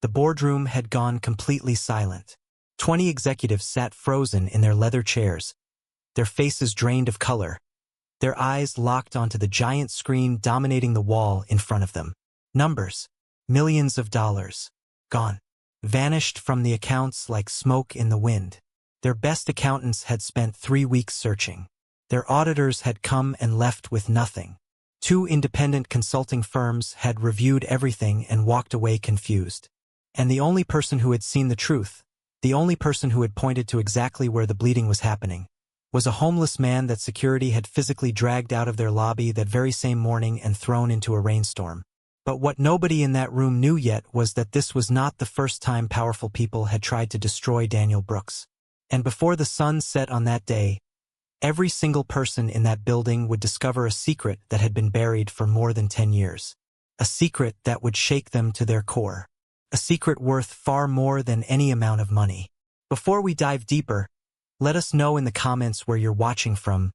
The boardroom had gone completely silent. 20 executives sat frozen in their leather chairs, their faces drained of color, their eyes locked onto the giant screen dominating the wall in front of them. Numbers, millions of dollars, gone, vanished from the accounts like smoke in the wind. Their best accountants had spent 3 weeks searching. Their auditors had come and left with nothing. 2 independent consulting firms had reviewed everything and walked away confused. And the only person who had seen the truth, the only person who had pointed to exactly where the bleeding was happening, was a homeless man that security had physically dragged out of their lobby that very same morning and thrown into a rainstorm. But what nobody in that room knew yet was that this was not the first time powerful people had tried to destroy Daniel Brooks. And before the sun set on that day, every single person in that building would discover a secret that had been buried for more than 10 years. A secret that would shake them to their core. A secret worth far more than any amount of money. Before we dive deeper, let us know in the comments where you're watching from.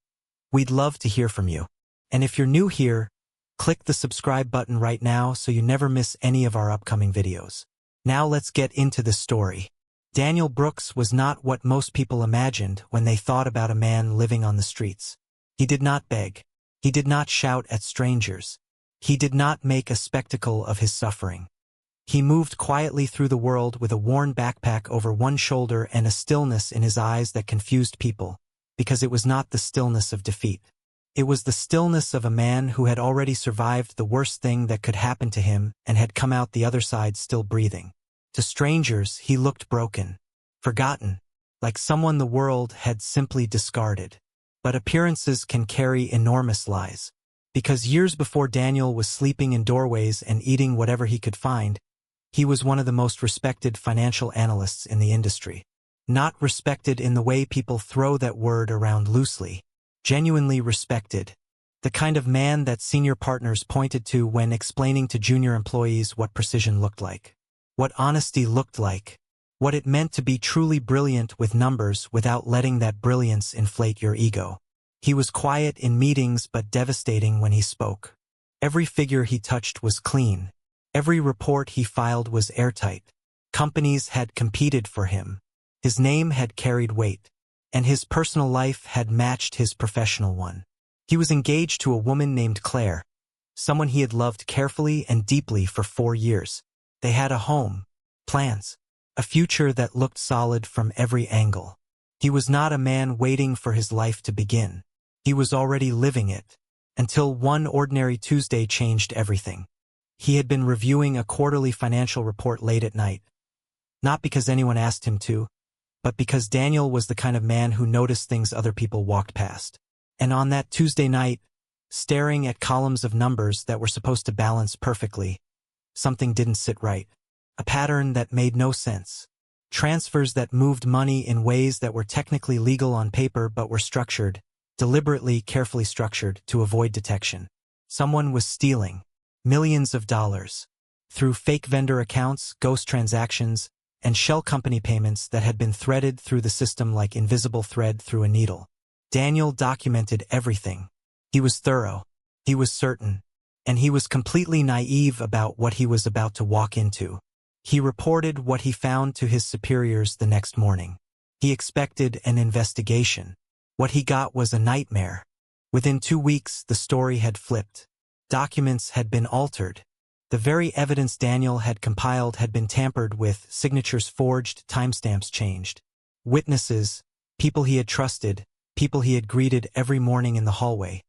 We'd love to hear from you. And if you're new here, click the subscribe button right now so you never miss any of our upcoming videos. Now let's get into the story. Daniel Brooks was not what most people imagined when they thought about a man living on the streets. He did not beg. He did not shout at strangers. He did not make a spectacle of his suffering. He moved quietly through the world with a worn backpack over one shoulder and a stillness in his eyes that confused people, because it was not the stillness of defeat. It was the stillness of a man who had already survived the worst thing that could happen to him and had come out the other side still breathing. To strangers, he looked broken, forgotten, like someone the world had simply discarded. But appearances can carry enormous lies. Because years before Daniel was sleeping in doorways and eating whatever he could find, he was one of the most respected financial analysts in the industry. Not respected in the way people throw that word around loosely. Genuinely respected. The kind of man that senior partners pointed to when explaining to junior employees what precision looked like. What honesty looked like. What it meant to be truly brilliant with numbers without letting that brilliance inflate your ego. He was quiet in meetings but devastating when he spoke. Every figure he touched was clean. Every report he filed was airtight. Companies had competed for him. His name had carried weight. And his personal life had matched his professional one. He was engaged to a woman named Claire, someone he had loved carefully and deeply for 4 years. They had a home, plans, a future that looked solid from every angle. He was not a man waiting for his life to begin. He was already living it, until one ordinary Tuesday changed everything. He had been reviewing a quarterly financial report late at night. Not because anyone asked him to, but because Daniel was the kind of man who noticed things other people walked past. And on that Tuesday night, staring at columns of numbers that were supposed to balance perfectly, something didn't sit right. A pattern that made no sense. Transfers that moved money in ways that were technically legal on paper but were structured, deliberately, carefully structured, to avoid detection. Someone was stealing millions of dollars through fake vendor accounts, ghost transactions, and shell company payments that had been threaded through the system like invisible thread through a needle. Daniel documented everything. He was thorough. He was certain. And he was completely naive about what he was about to walk into. He reported what he found to his superiors the next morning. He expected an investigation. What he got was a nightmare. Within 2 weeks, the story had flipped. Documents had been altered. The very evidence Daniel had compiled had been tampered with, signatures forged, timestamps changed. Witnesses, people he had trusted, people he had greeted every morning in the hallway,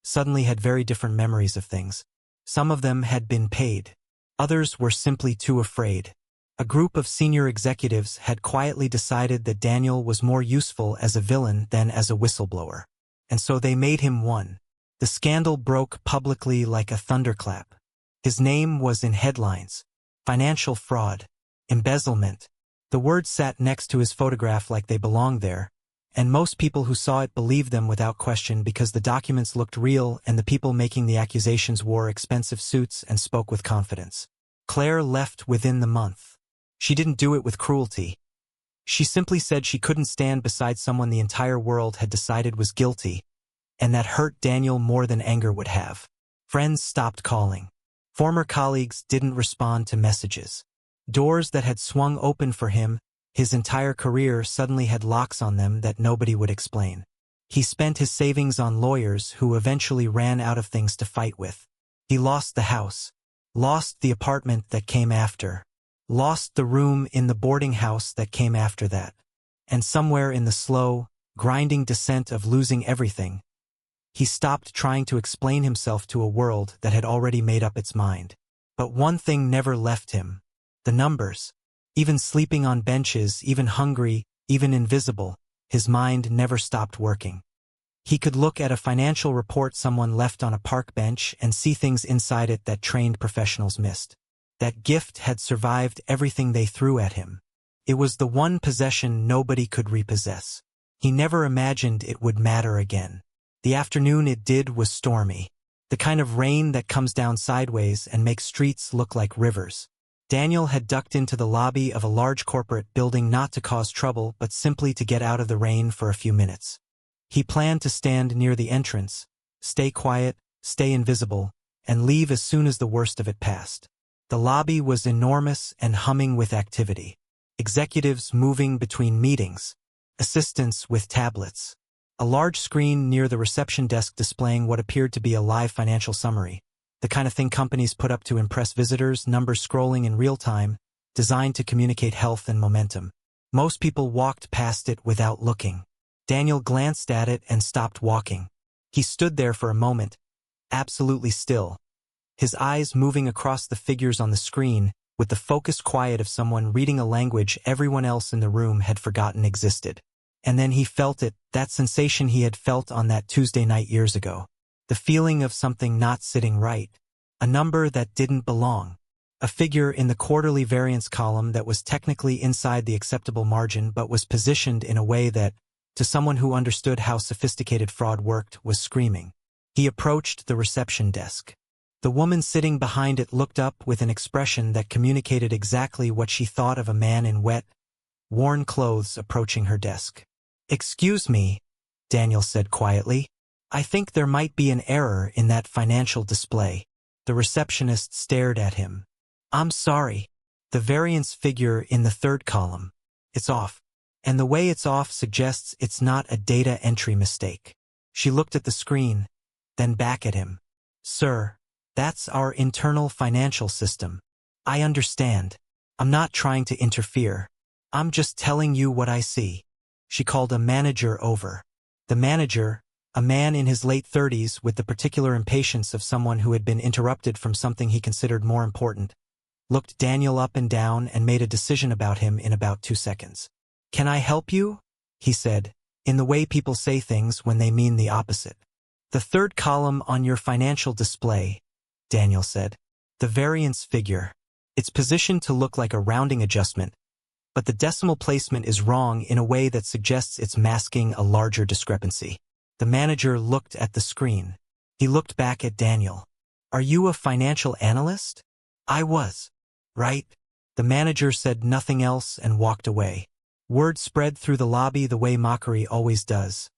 suddenly had very different memories of things. Some of them had been paid. Others were simply too afraid. A group of senior executives had quietly decided that Daniel was more useful as a villain than as a whistleblower. And so they made him one. The scandal broke publicly like a thunderclap. His name was in headlines. Financial fraud. Embezzlement. The words sat next to his photograph like they belonged there, and most people who saw it believed them without question because the documents looked real and the people making the accusations wore expensive suits and spoke with confidence. Claire left within the month. She didn't do it with cruelty. She simply said she couldn't stand beside someone the entire world had decided was guilty, and that hurt Daniel more than anger would have. Friends stopped calling. Former colleagues didn't respond to messages. Doors that had swung open for him, his entire career suddenly had locks on them that nobody would explain. He spent his savings on lawyers who eventually ran out of things to fight with. He lost the house, lost the apartment that came after, lost the room in the boarding house that came after that. And somewhere in the slow, grinding descent of losing everything, he stopped trying to explain himself to a world that had already made up its mind. But one thing never left him: the numbers. Even sleeping on benches, even hungry, even invisible, his mind never stopped working. He could look at a financial report someone left on a park bench and see things inside it that trained professionals missed. That gift had survived everything they threw at him. It was the one possession nobody could repossess. He never imagined it would matter again. The afternoon it did was stormy. The kind of rain that comes down sideways and makes streets look like rivers. Daniel had ducked into the lobby of a large corporate building not to cause trouble but simply to get out of the rain for a few minutes. He planned to stand near the entrance, stay quiet, stay invisible, and leave as soon as the worst of it passed. The lobby was enormous and humming with activity. Executives moving between meetings, assistants with tablets. A large screen near the reception desk displaying what appeared to be a live financial summary, the kind of thing companies put up to impress visitors, numbers scrolling in real time, designed to communicate health and momentum. Most people walked past it without looking. Daniel glanced at it and stopped walking. He stood there for a moment, absolutely still, his eyes moving across the figures on the screen with the focused quiet of someone reading a language everyone else in the room had forgotten existed. And then he felt it, that sensation he had felt on that Tuesday night years ago. The feeling of something not sitting right. A number that didn't belong. A figure in the quarterly variance column that was technically inside the acceptable margin but was positioned in a way that, to someone who understood how sophisticated fraud worked, was screaming. He approached the reception desk. The woman sitting behind it looked up with an expression that communicated exactly what she thought of a man in wet, worn clothes approaching her desk. "Excuse me," Daniel said quietly. "I think there might be an error in that financial display." The receptionist stared at him. "I'm sorry. The variance figure in the third column. It's off. And the way it's off suggests it's not a data entry mistake." She looked at the screen, then back at him. "Sir, that's our internal financial system. I understand. I'm not trying to interfere. I'm just telling you what I see." She called a manager over. The manager, a man in his late 30s with the particular impatience of someone who had been interrupted from something he considered more important, looked Daniel up and down and made a decision about him in about 2 seconds. "Can I help you?" he said, in the way people say things when they mean the opposite. "The third column on your financial display," Daniel said. "The variance figure. It's positioned to look like a rounding adjustment, but the decimal placement is wrong in a way that suggests it's masking a larger discrepancy." The manager looked at the screen. He looked back at Daniel. "Are you a financial analyst?" "I was." "Right." The manager said nothing else and walked away. Word spread through the lobby the way mockery always does.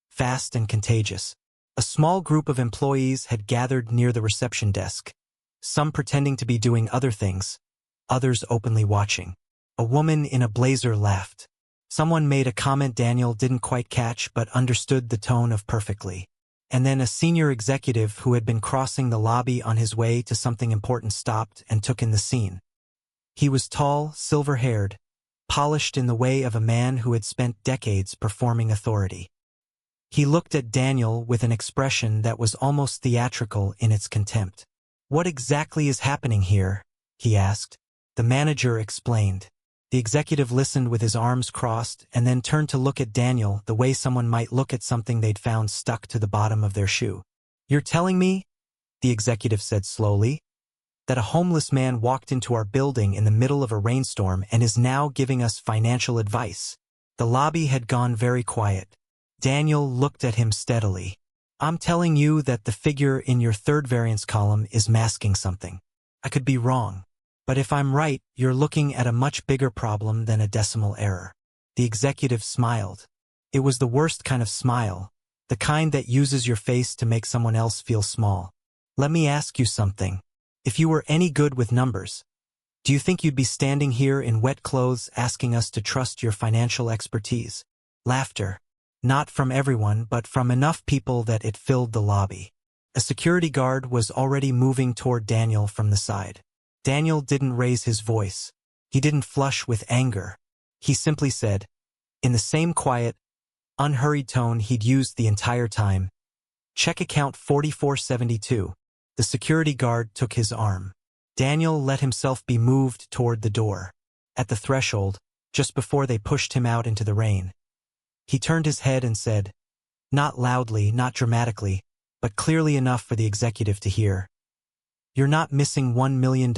Fast and contagious. A small group of employees had gathered near the reception desk, some pretending to be doing other things, others openly watching. A woman in a blazer laughed. Someone made a comment Daniel didn't quite catch but understood the tone of perfectly. And then a senior executive who had been crossing the lobby on his way to something important stopped and took in the scene. He was tall, silver-haired, polished in the way of a man who had spent decades performing authority. He looked at Daniel with an expression that was almost theatrical in its contempt. "What exactly is happening here?" he asked. The manager explained. The executive listened with his arms crossed and then turned to look at Daniel the way someone might look at something they'd found stuck to the bottom of their shoe. "You're telling me," the executive said slowly, "that a homeless man walked into our building in the middle of a rainstorm and is now giving us financial advice?" The lobby had gone very quiet. Daniel looked at him steadily. "I'm telling you that the figure in your third variance column is masking something. I could be wrong. But if I'm right, you're looking at a much bigger problem than a decimal error." The executive smiled. It was the worst kind of smile, the kind that uses your face to make someone else feel small. "Let me ask you something. If you were any good with numbers, Do you think you'd be standing here in wet clothes asking us to trust your financial expertise? Laughter. Not from everyone, but from enough people that it filled the lobby. A security guard was already moving toward Daniel from the side. Daniel didn't raise his voice. He didn't flush with anger. He simply said, in the same quiet, unhurried tone he'd used the entire time, "Check account 4472. The security guard took his arm. Daniel let himself be moved toward the door. At the threshold, just before they pushed him out into the rain, he turned his head and said, not loudly, not dramatically, but clearly enough for the executive to hear, "You're not missing $1 million.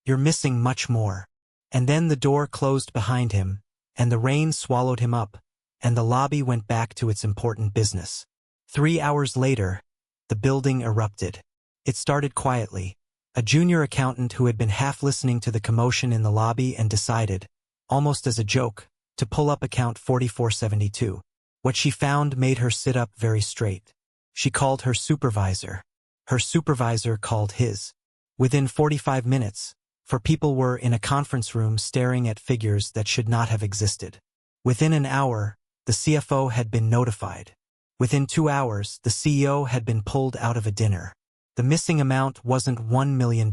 You're missing much more." And then the door closed behind him, and the rain swallowed him up, and the lobby went back to its important business. 3 hours later, the building erupted. It started quietly. A junior accountant who had been half listening to the commotion in the lobby and decided, almost as a joke, to pull up account 4472. What she found made her sit up very straight. She called her supervisor. Her supervisor called his. Within 45 minutes, for people were in a conference room staring at figures that should not have existed. Within an hour, the CFO had been notified. Within 2 hours, the CEO had been pulled out of a dinner. The missing amount wasn't $1 million.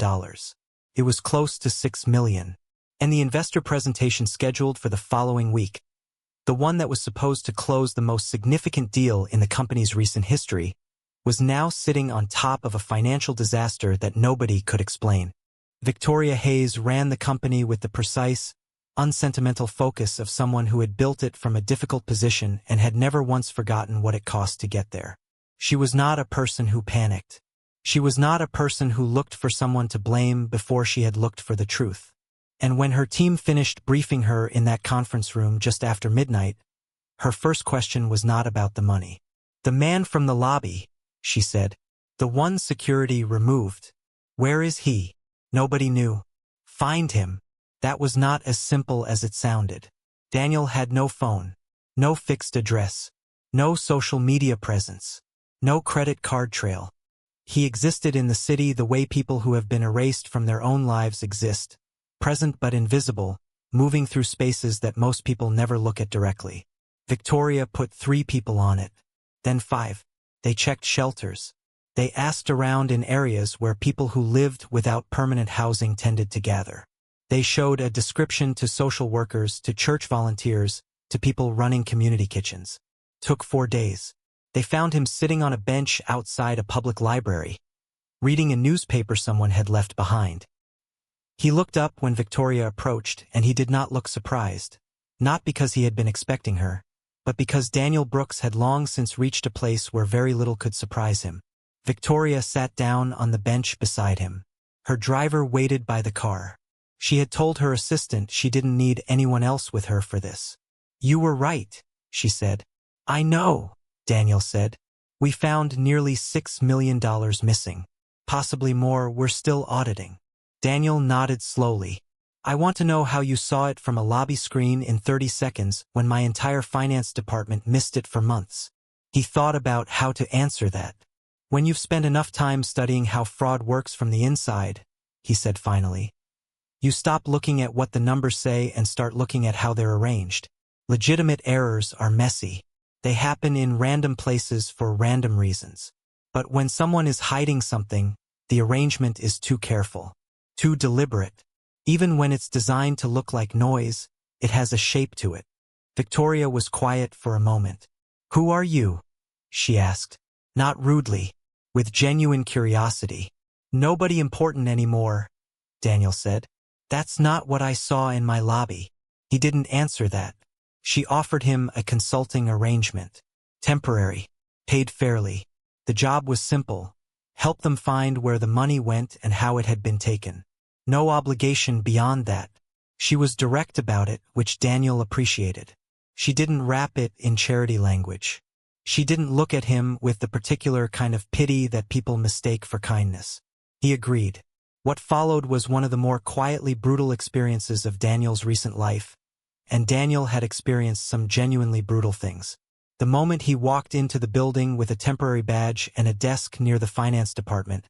It was close to $6 million. And the investor presentation scheduled for the following week, the one that was supposed to close the most significant deal in the company's recent history, was now sitting on top of a financial disaster that nobody could explain. Victoria Hayes ran the company with the precise, unsentimental focus of someone who had built it from a difficult position and had never once forgotten what it cost to get there. She was not a person who panicked. She was not a person who looked for someone to blame before she had looked for the truth. And when her team finished briefing her in that conference room just after midnight, her first question was not about the money. "The man from the lobby," she said. "The one security removed. Where is he?" Nobody knew. Find him. That was not as simple as it sounded. Daniel had no phone, no fixed address, no social media presence, no credit card trail. He existed in the city the way people who have been erased from their own lives exist, present but invisible, moving through spaces that most people never look at directly. Victoria put 3 people on it, then 5. They checked shelters. They asked around in areas where people who lived without permanent housing tended to gather. They showed a description to social workers, to church volunteers, to people running community kitchens. Took 4 days. They found him sitting on a bench outside a public library, reading a newspaper someone had left behind. He looked up when Victoria approached, and he did not look surprised. Not because he had been expecting her, but because Daniel Brooks had long since reached a place where very little could surprise him. Victoria sat down on the bench beside him. Her driver waited by the car. She had told her assistant she didn't need anyone else with her for this. "You were right," she said. "I know," Daniel said. "We found nearly $6 million missing. Possibly more. We're still auditing." Daniel nodded slowly. "I want to know how you saw it from a lobby screen in 30 seconds when my entire finance department missed it for months." He thought about how to answer that. "When you've spent enough time studying how fraud works from the inside," he said finally, "you stop looking at what the numbers say and start looking at how they're arranged. Legitimate errors are messy. They happen in random places for random reasons. But when someone is hiding something, the arrangement is too careful, too deliberate. Even when it's designed to look like noise, it has a shape to it." Victoria was quiet for a moment. "Who are you?" she asked. Not rudely, with genuine curiosity. "Nobody important anymore," Daniel said. "That's not what I saw in my lobby." He didn't answer that. She offered him a consulting arrangement. Temporary. Paid fairly. The job was simple. Help them find where the money went and how it had been taken. No obligation beyond that. She was direct about it, which Daniel appreciated. She didn't wrap it in charity language. She didn't look at him with the particular kind of pity that people mistake for kindness. He agreed. What followed was one of the more quietly brutal experiences of Daniel's recent life, and Daniel had experienced some genuinely brutal things. The moment he walked into the building with a temporary badge and a desk near the finance department,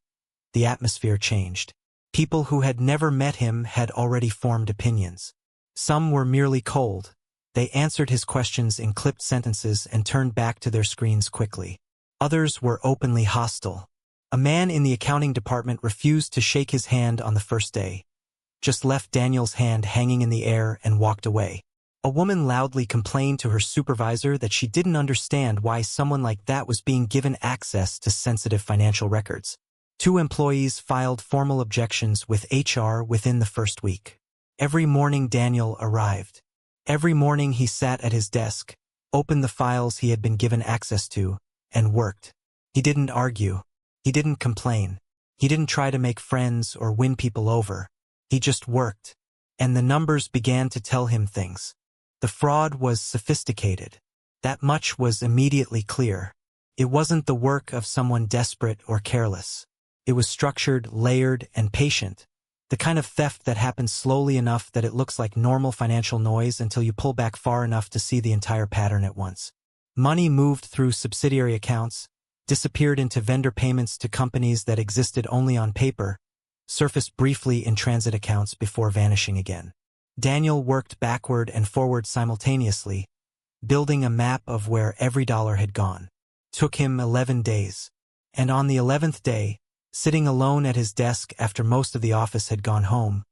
the atmosphere changed. People who had never met him had already formed opinions. Some were merely cold. They answered his questions in clipped sentences and turned back to their screens quickly. Others were openly hostile. A man in the accounting department refused to shake his hand on the first day, just left Daniel's hand hanging in the air and walked away. A woman loudly complained to her supervisor that she didn't understand why someone like that was being given access to sensitive financial records. 2 employees filed formal objections with HR within the first week. Every morning Daniel arrived. Every morning he sat at his desk, opened the files he had been given access to, and worked. He didn't argue. He didn't complain. He didn't try to make friends or win people over. He just worked. And the numbers began to tell him things. The fraud was sophisticated. That much was immediately clear. It wasn't the work of someone desperate or careless. It was structured, layered, and patient. The kind of theft that happens slowly enough that it looks like normal financial noise until you pull back far enough to see the entire pattern at once. Money moved through subsidiary accounts, disappeared into vendor payments to companies that existed only on paper, surfaced briefly in transit accounts before vanishing again. Daniel worked backward and forward simultaneously, building a map of where every dollar had gone. Took him 11 days. And on the 11th day, sitting alone at his desk after most of the office had gone home,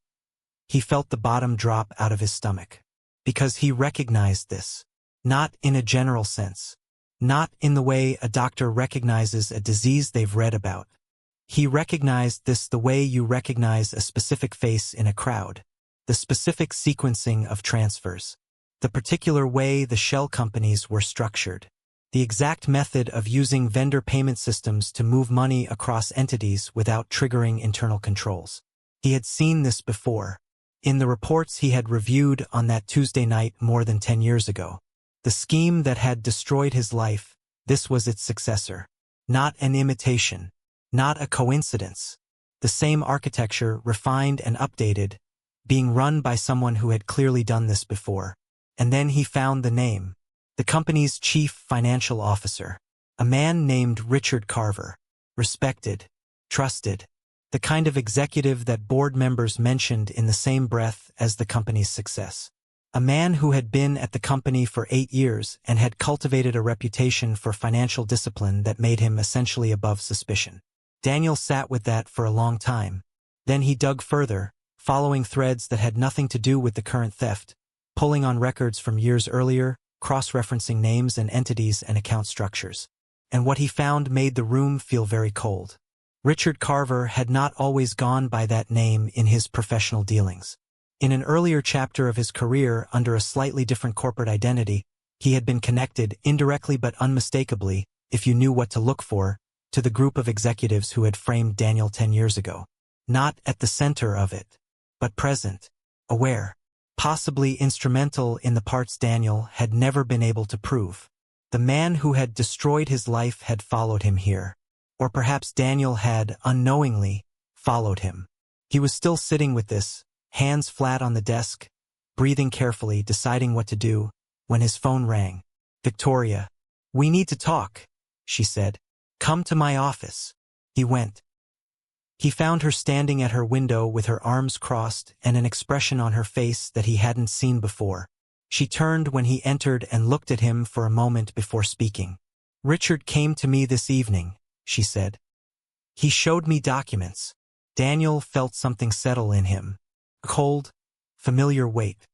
he felt the bottom drop out of his stomach. Because he recognized this. Not in a general sense. Not in the way a doctor recognizes a disease they've read about. He recognized this the way you recognize a specific face in a crowd. The specific sequencing of transfers. The particular way the shell companies were structured. The exact method of using vendor payment systems to move money across entities without triggering internal controls. He had seen this before. In the reports he had reviewed on that Tuesday night more than 10 years ago. The scheme that had destroyed his life, this was its successor. Not an imitation. Not a coincidence. The same architecture, refined and updated, being run by someone who had clearly done this before. And then he found the name. The company's chief financial officer. A man named Richard Carver. Respected. Trusted. The kind of executive that board members mentioned in the same breath as the company's success. A man who had been at the company for 8 years and had cultivated a reputation for financial discipline that made him essentially above suspicion. Daniel sat with that for a long time. Then he dug further, following threads that had nothing to do with the current theft, pulling on records from years earlier, cross-referencing names and entities and account structures. And what he found made the room feel very cold. Richard Carver had not always gone by that name in his professional dealings. In an earlier chapter of his career under a slightly different corporate identity, he had been connected, indirectly but unmistakably, if you knew what to look for, to the group of executives who had framed Daniel 10 years ago. Not at the center of it, but present, aware, possibly instrumental in the parts Daniel had never been able to prove. The man who had destroyed his life had followed him here. Or perhaps Daniel had, unknowingly, followed him. He was still sitting with this, hands flat on the desk, breathing carefully, deciding what to do, when his phone rang. "Victoria, we need to talk," she said. "Come to my office." He went. He found her standing at her window with her arms crossed and an expression on her face that he hadn't seen before. She turned when he entered and looked at him for a moment before speaking. "Richard came to me this evening," she said. "He showed me documents." Daniel felt something settle in him. A cold, familiar weight.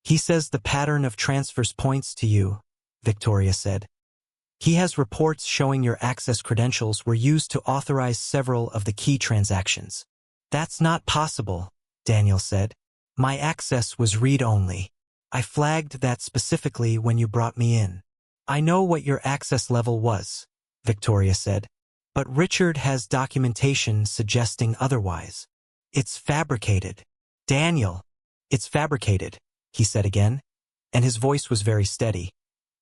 "He says the pattern of transfers points to you," Victoria said. "He has reports showing your access credentials were used to authorize several of the key transactions." "That's not possible," Daniel said. "My access was read-only. I flagged that specifically when you brought me in." "I know what your access level was," Victoria said. "But Richard has documentation suggesting otherwise. It's fabricated." "Daniel, it's fabricated," he said again, and his voice was very steady.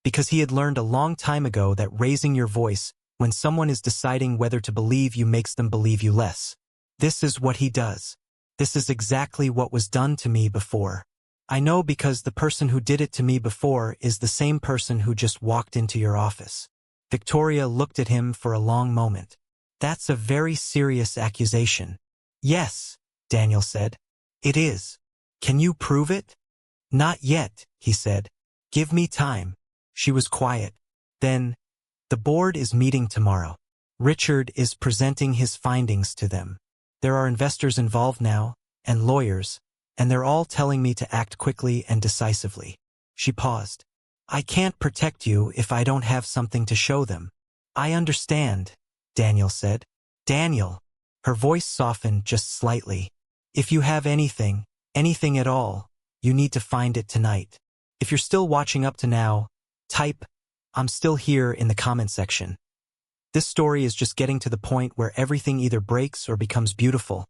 Because he had learned a long time ago that raising your voice when someone is deciding whether to believe you makes them believe you less. This is what he does. This is exactly what was done to me before. I know because the person who did it to me before is the same person who just walked into your office. Victoria looked at him for a long moment. "That's a very serious accusation." "Yes," Daniel said. It is. Can you prove it? Not yet, he said. Give me time. She was quiet. Then, the board is meeting tomorrow. Richard is presenting his findings to them. There are investors involved now, and lawyers, and they're all telling me to act quickly and decisively. She paused. I can't protect you if I don't have something to show them. I understand, Daniel said. Daniel. Her voice softened just slightly. If you have anything at all, you need to find it tonight. If you're still watching up to now, type, I'm still here in the comment section. This story is just getting to the point where everything either breaks or becomes beautiful,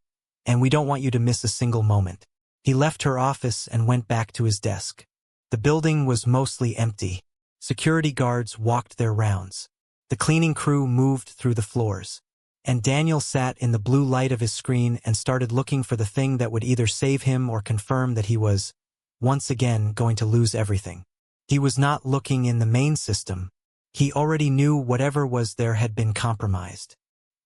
and we don't want you to miss a single moment. He left her office and went back to his desk. The building was mostly empty. Security guards walked their rounds. The cleaning crew moved through the floors. And Daniel sat in the blue light of his screen and started looking for the thing that would either save him or confirm that he was, once again, going to lose everything. He was not looking in the main system. He already knew whatever was there had been compromised.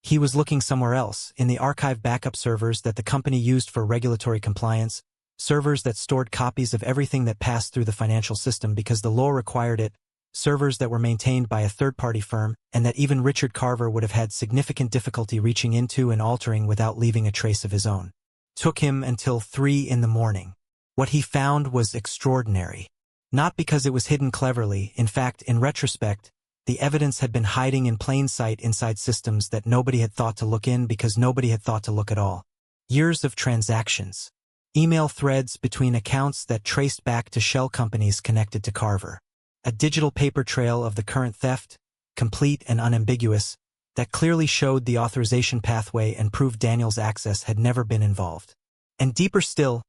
He was looking somewhere else, in the archive backup servers that the company used for regulatory compliance, servers that stored copies of everything that passed through the financial system because the law required it, servers that were maintained by a third-party firm, and that even Richard Carver would have had significant difficulty reaching into and altering without leaving a trace of his own. Took him until 3 in the morning. What he found was extraordinary. Not because it was hidden cleverly, in fact, in retrospect, the evidence had been hiding in plain sight inside systems that nobody had thought to look in because nobody had thought to look at all. Years of transactions. Email threads between accounts that traced back to shell companies connected to Carver. A digital paper trail of the current theft, complete and unambiguous, that clearly showed the authorization pathway and proved Daniel's access had never been involved. And deeper still,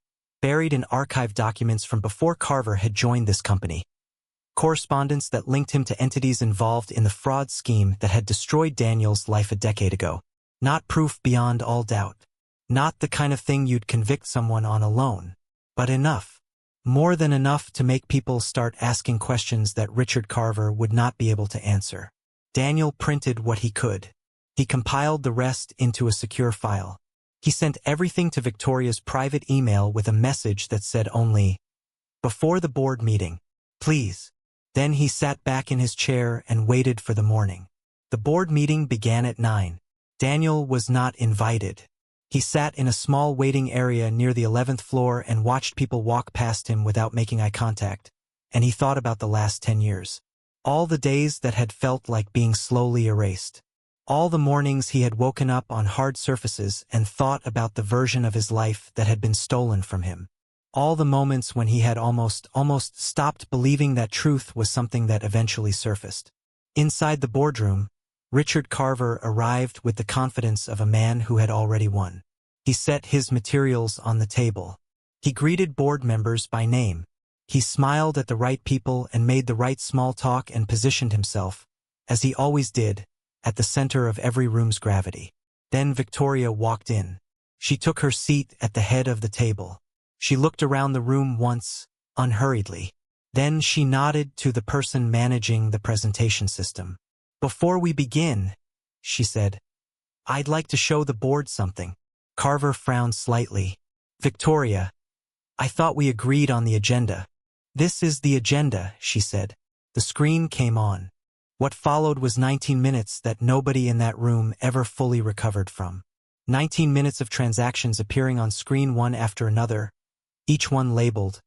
buried in archive documents from before Carver had joined this company. Correspondence that linked him to entities involved in the fraud scheme that had destroyed Daniel's life a decade ago. Not proof beyond all doubt. Not the kind of thing you'd convict someone on alone. But enough. More than enough to make people start asking questions that Richard Carver would not be able to answer. Daniel printed what he could. He compiled the rest into a secure file. He sent everything to Victoria's private email with a message that said only, "Before the board meeting, please." Then he sat back in his chair and waited for the morning. The board meeting began at 9. Daniel was not invited. He sat in a small waiting area near the 11th floor and watched people walk past him without making eye contact, and he thought about the last 10 years. All the days that had felt like being slowly erased. All the mornings he had woken up on hard surfaces and thought about the version of his life that had been stolen from him. All the moments when he had almost stopped believing that truth was something that eventually surfaced. Inside the boardroom, Richard Carver arrived with the confidence of a man who had already won. He set his materials on the table. He greeted board members by name. He smiled at the right people and made the right small talk and positioned himself, as he always did, at the center of every room's gravity. Then Victoria walked in. She took her seat at the head of the table. She looked around the room once, unhurriedly. Then she nodded to the person managing the presentation system. "Before we begin," she said, "I'd like to show the board something." Carver frowned slightly. "Victoria, I thought we agreed on the agenda." "This is the agenda," she said. The screen came on. What followed was 19 minutes that nobody in that room ever fully recovered from. 19 minutes of transactions appearing on screen one after another, each one labeled,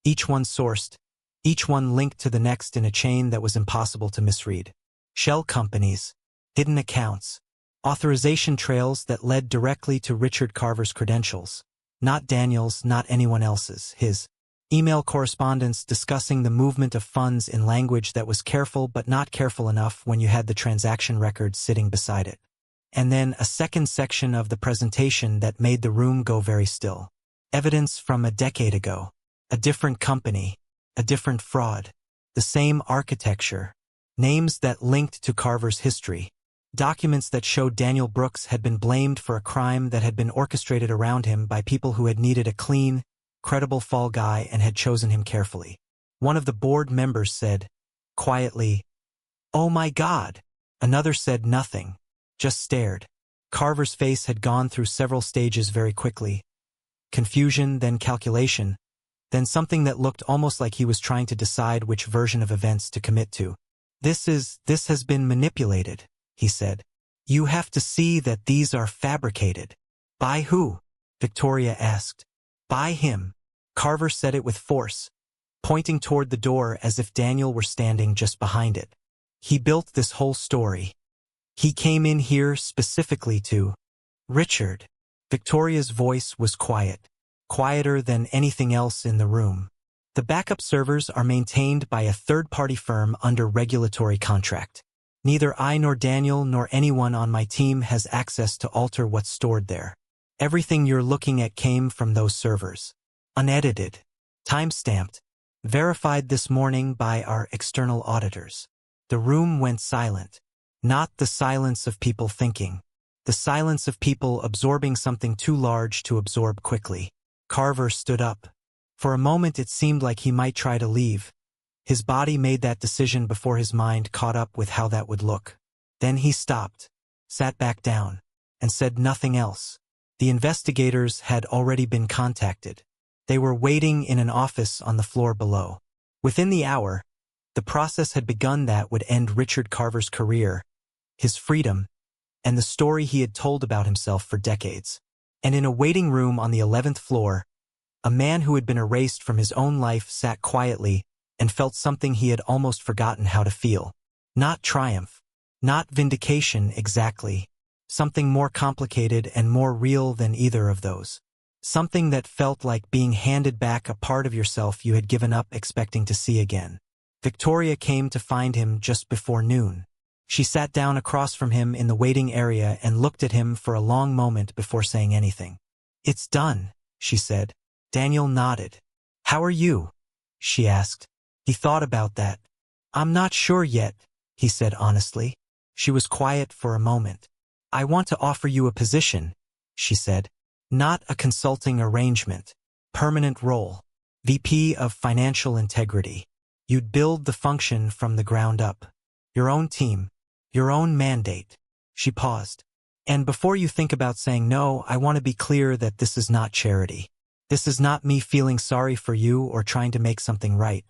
each one sourced, each one linked to the next in a chain that was impossible to misread. Shell companies, hidden accounts, authorization trails that led directly to Richard Carver's credentials. Not Daniel's, not anyone else's, his. Email correspondence discussing the movement of funds in language that was careful but not careful enough when you had the transaction record sitting beside it. And then a second section of the presentation that made the room go very still. Evidence from a decade ago. A different company. A different fraud. The same architecture. Names that linked to Carver's history. Documents that showed Daniel Brooks had been blamed for a crime that had been orchestrated around him by people who had needed a clean, credible fall guy and had chosen him carefully. One of the board members said, quietly, "Oh my God." Another said nothing, just stared. Carver's face had gone through several stages very quickly, confusion, then calculation, then something that looked almost like he was trying to decide which version of events to commit to. This has been manipulated, he said. You have to see that these are fabricated. By who? Victoria asked. By him. Carver said it with force, pointing toward the door as if Daniel were standing just behind it. He built this whole story. He came in here specifically to... Richard. Victoria's voice was quiet, quieter than anything else in the room. The backup servers are maintained by a third-party firm under regulatory contract. Neither I nor Daniel nor anyone on my team has access to alter what's stored there. Everything you're looking at came from those servers. Unedited. Time-stamped. Verified this morning by our external auditors. The room went silent. Not the silence of people thinking. The silence of people absorbing something too large to absorb quickly. Carver stood up. For a moment it seemed like he might try to leave. His body made that decision before his mind caught up with how that would look. Then he stopped, sat back down, and said nothing else. The investigators had already been contacted. They were waiting in an office on the floor below. Within the hour, the process had begun that would end Richard Carver's career, his freedom, and the story he had told about himself for decades. And in a waiting room on the 11th floor, a man who had been erased from his own life sat quietly and felt something he had almost forgotten how to feel. Not triumph, not vindication exactly, something more complicated and more real than either of those. Something that felt like being handed back a part of yourself you had given up expecting to see again. Victoria came to find him just before noon. She sat down across from him in the waiting area and looked at him for a long moment before saying anything. It's done, she said. Daniel nodded. How are you? She asked. He thought about that. I'm not sure yet, he said honestly. She was quiet for a moment. I want to offer you a position, she said. Not a consulting arrangement. Permanent role. VP of Financial Integrity. You'd build the function from the ground up. Your own team. Your own mandate. She paused. And before you think about saying no, I want to be clear that this is not charity. This is not me feeling sorry for you or trying to make something right.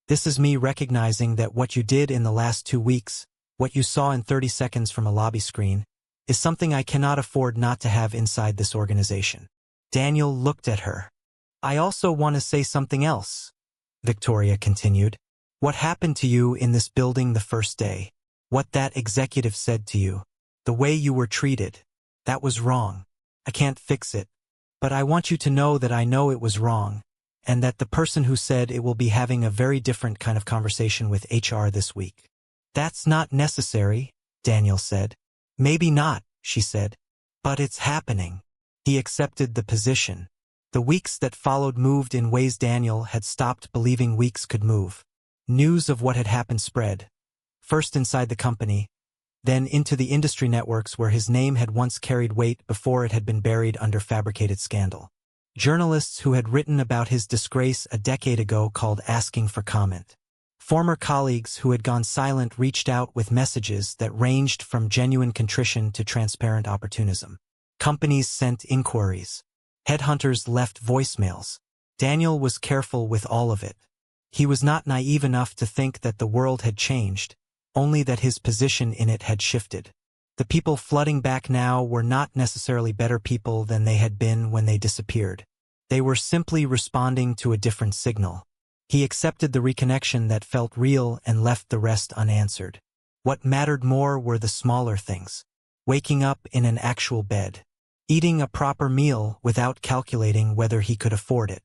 This is me recognizing that what you did in the last 2 weeks, what you saw in 30 seconds from a lobby screen, is something I cannot afford not to have inside this organization. Daniel looked at her. I also want to say something else, Victoria continued. What happened to you in this building the first day? What that executive said to you? The way you were treated? That was wrong. I can't fix it. But I want you to know that I know it was wrong, and that the person who said it will be having a very different kind of conversation with HR this week. That's not necessary, Daniel said. Maybe not, she said. But it's happening. He accepted the position. The weeks that followed moved in ways Daniel had stopped believing weeks could move. News of what had happened spread. First inside the company, then into the industry networks where his name had once carried weight before it had been buried under fabricated scandal. Journalists who had written about his disgrace a decade ago called asking for comment. Former colleagues who had gone silent reached out with messages that ranged from genuine contrition to transparent opportunism. Companies sent inquiries. Headhunters left voicemails. Daniel was careful with all of it. He was not naive enough to think that the world had changed, only that his position in it had shifted. The people flooding back now were not necessarily better people than they had been when they disappeared. They were simply responding to a different signal. He accepted the reconnection that felt real and left the rest unanswered. What mattered more were the smaller things. Waking up in an actual bed. Eating a proper meal without calculating whether he could afford it.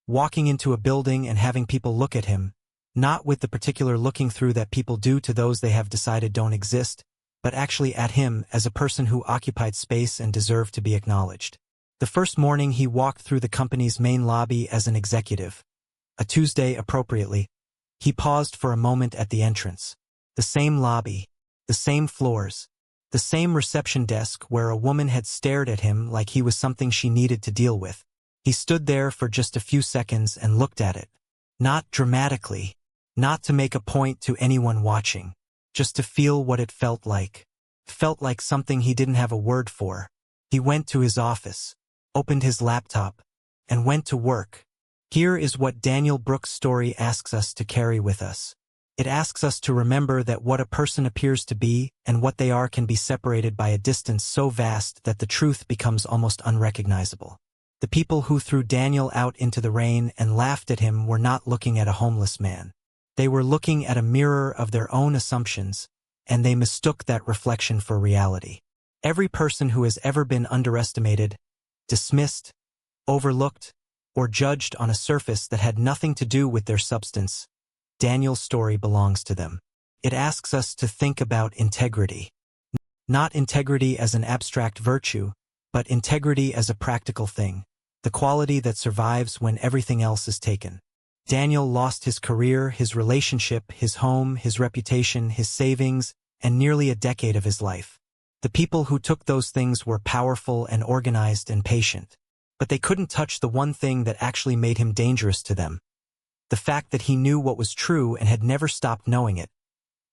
Walking into a building and having people look at him, not with the particular looking through that people do to those they have decided don't exist, but actually at him as a person who occupied space and deserved to be acknowledged. The first morning he walked through the company's main lobby as an executive. A Tuesday appropriately, he paused for a moment at the entrance. The same lobby, the same floors, the same reception desk where a woman had stared at him like he was something she needed to deal with. He stood there for just a few seconds and looked at it. Not dramatically, not to make a point to anyone watching, just to feel what it felt like. Felt like something he didn't have a word for. He went to his office, opened his laptop, and went to work. Here is what Daniel Brooks' story asks us to carry with us. It asks us to remember that what a person appears to be and what they are can be separated by a distance so vast that the truth becomes almost unrecognizable. The people who threw Daniel out into the rain and laughed at him were not looking at a homeless man. They were looking at a mirror of their own assumptions, and they mistook that reflection for reality. Every person who has ever been underestimated, dismissed, overlooked, or judged on a surface that had nothing to do with their substance, Daniel's story belongs to them. It asks us to think about integrity. Not integrity as an abstract virtue, but integrity as a practical thing, the quality that survives when everything else is taken. Daniel lost his career, his relationship, his home, his reputation, his savings, and nearly a decade of his life. The people who took those things were powerful and organized and patient, but they couldn't touch the one thing that actually made him dangerous to them. The fact that he knew what was true and had never stopped knowing it,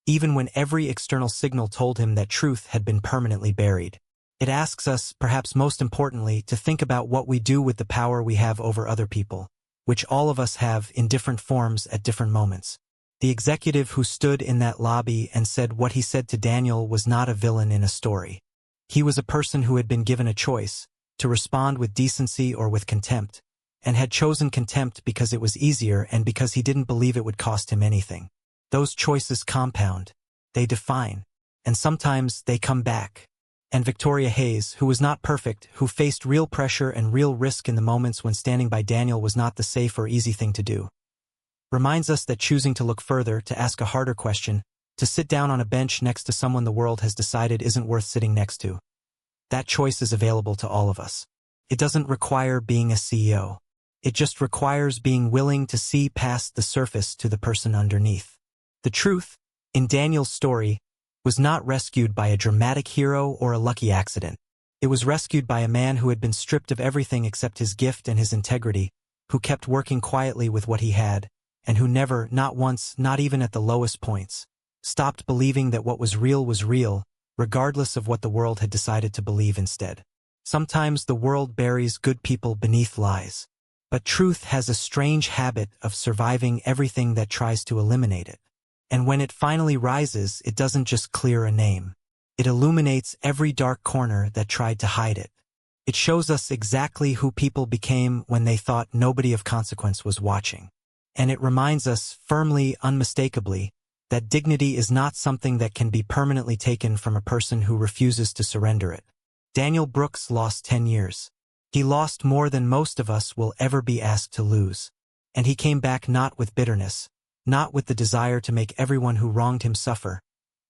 even when every external signal told him that truth had been permanently buried. It asks us, perhaps most importantly, to think about what we do with the power we have over other people, which all of us have in different forms at different moments. The executive who stood in that lobby and said what he said to Daniel was not a villain in a story. He was a person who had been given a choice, to respond with decency or with contempt, and had chosen contempt because it was easier and because he didn't believe it would cost him anything. Those choices compound, they define, and sometimes they come back. And Victoria Hayes, who was not perfect, who faced real pressure and real risk in the moments when standing by Daniel was not the safe or easy thing to do, reminds us that choosing to look further, to ask a harder question, to sit down on a bench next to someone the world has decided isn't worth sitting next to, that choice is available to all of us. It doesn't require being a CEO. It just requires being willing to see past the surface to the person underneath. The truth, in Daniel's story, was not rescued by a dramatic hero or a lucky accident. It was rescued by a man who had been stripped of everything except his gift and his integrity, who kept working quietly with what he had, and who never, not once, not even at the lowest points, stopped believing that what was real, regardless of what the world had decided to believe instead. Sometimes the world buries good people beneath lies. But truth has a strange habit of surviving everything that tries to eliminate it. And when it finally rises, it doesn't just clear a name. It illuminates every dark corner that tried to hide it. It shows us exactly who people became when they thought nobody of consequence was watching. And it reminds us, firmly, unmistakably, that dignity is not something that can be permanently taken from a person who refuses to surrender it. Daniel Brooks lost 10 years. He lost more than most of us will ever be asked to lose. And he came back not with bitterness, not with the desire to make everyone who wronged him suffer,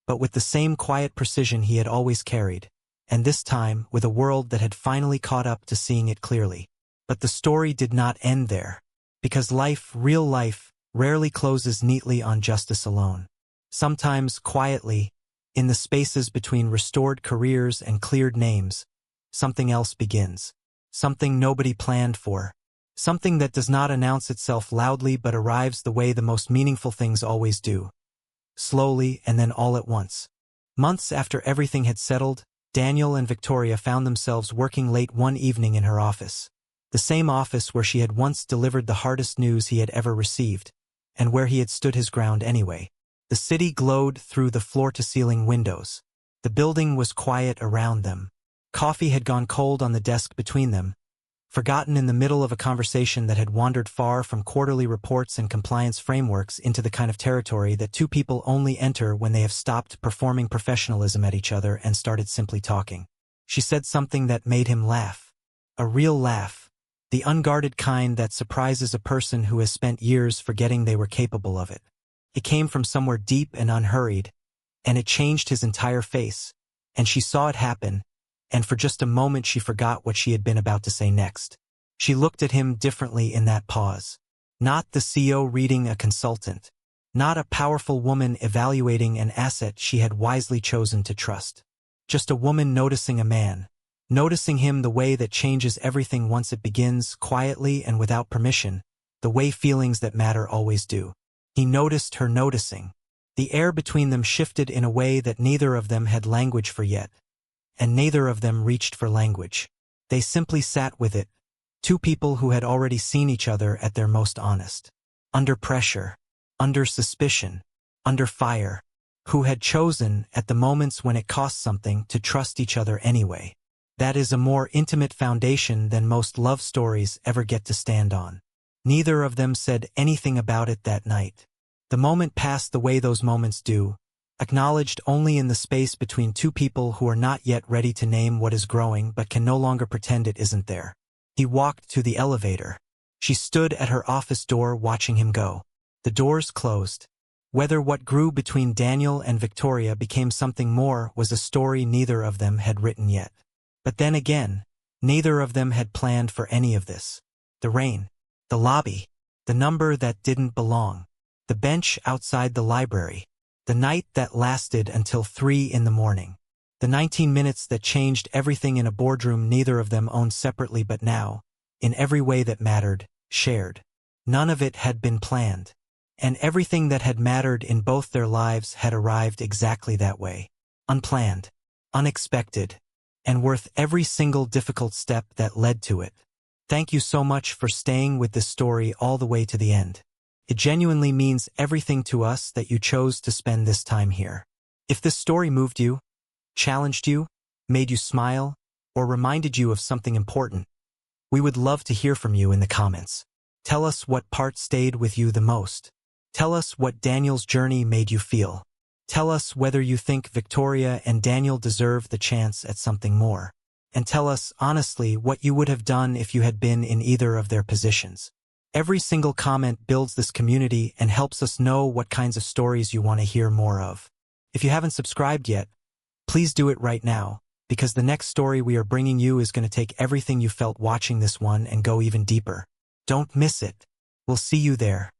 but with the same quiet precision he had always carried, and this time with a world that had finally caught up to seeing it clearly. But the story did not end there, because life, real life, rarely closes neatly on justice alone. Sometimes, quietly, in the spaces between restored careers and cleared names, something else begins. Something nobody planned for. Something that does not announce itself loudly but arrives the way the most meaningful things always do. Slowly and then all at once. Months after everything had settled, Daniel and Victoria found themselves working late one evening in her office. The same office where she had once delivered the hardest news he had ever received, and where he had stood his ground anyway. The city glowed through the floor-to-ceiling windows. The building was quiet around them. Coffee had gone cold on the desk between them, forgotten in the middle of a conversation that had wandered far from quarterly reports and compliance frameworks into the kind of territory that two people only enter when they have stopped performing professionalism at each other and started simply talking. She said something that made him laugh. A real laugh. The unguarded kind that surprises a person who has spent years forgetting they were capable of it. It came from somewhere deep and unhurried, and it changed his entire face, and she saw it happen, and for just a moment she forgot what she had been about to say next. She looked at him differently in that pause. Not the CEO reading a consultant. Not a powerful woman evaluating an asset she had wisely chosen to trust. Just a woman noticing a man. Noticing him the way that changes everything once it begins, quietly and without permission, the way feelings that matter always do. He noticed her noticing. The air between them shifted in a way that neither of them had language for yet. And neither of them reached for language. They simply sat with it, Two people who had already seen each other at their most honest. Under pressure, under suspicion, under fire, who had chosen, at the moments when it cost something, to trust each other anyway. That is a more intimate foundation than most love stories ever get to stand on. Neither of them said anything about it that night. The moment passed the way those moments do, acknowledged only in the space between two people who are not yet ready to name what is growing but can no longer pretend it isn't there. He walked to the elevator. She stood at her office door watching him go. The doors closed. Whether what grew between Daniel and Victoria became something more was a story neither of them had written yet. But then again, neither of them had planned for any of this. The rain, the lobby, the number that didn't belong, the bench outside the library, the night that lasted until 3 in the morning. The 19 minutes that changed everything in a boardroom neither of them owned separately but now, in every way that mattered, shared. None of it had been planned. And everything that had mattered in both their lives had arrived exactly that way. Unplanned, unexpected, and worth every single difficult step that led to it. Thank you so much for staying with this story all the way to the end. It genuinely means everything to us that you chose to spend this time here. If this story moved you, challenged you, made you smile, or reminded you of something important, we would love to hear from you in the comments. Tell us what part stayed with you the most. Tell us what Daniel's journey made you feel. Tell us whether you think Victoria and Daniel deserve the chance at something more. And tell us, honestly, what you would have done if you had been in either of their positions. Every single comment builds this community and helps us know what kinds of stories you want to hear more of. If you haven't subscribed yet, please do it right now, because the next story we are bringing you is going to take everything you felt watching this one and go even deeper. Don't miss it. We'll see you there.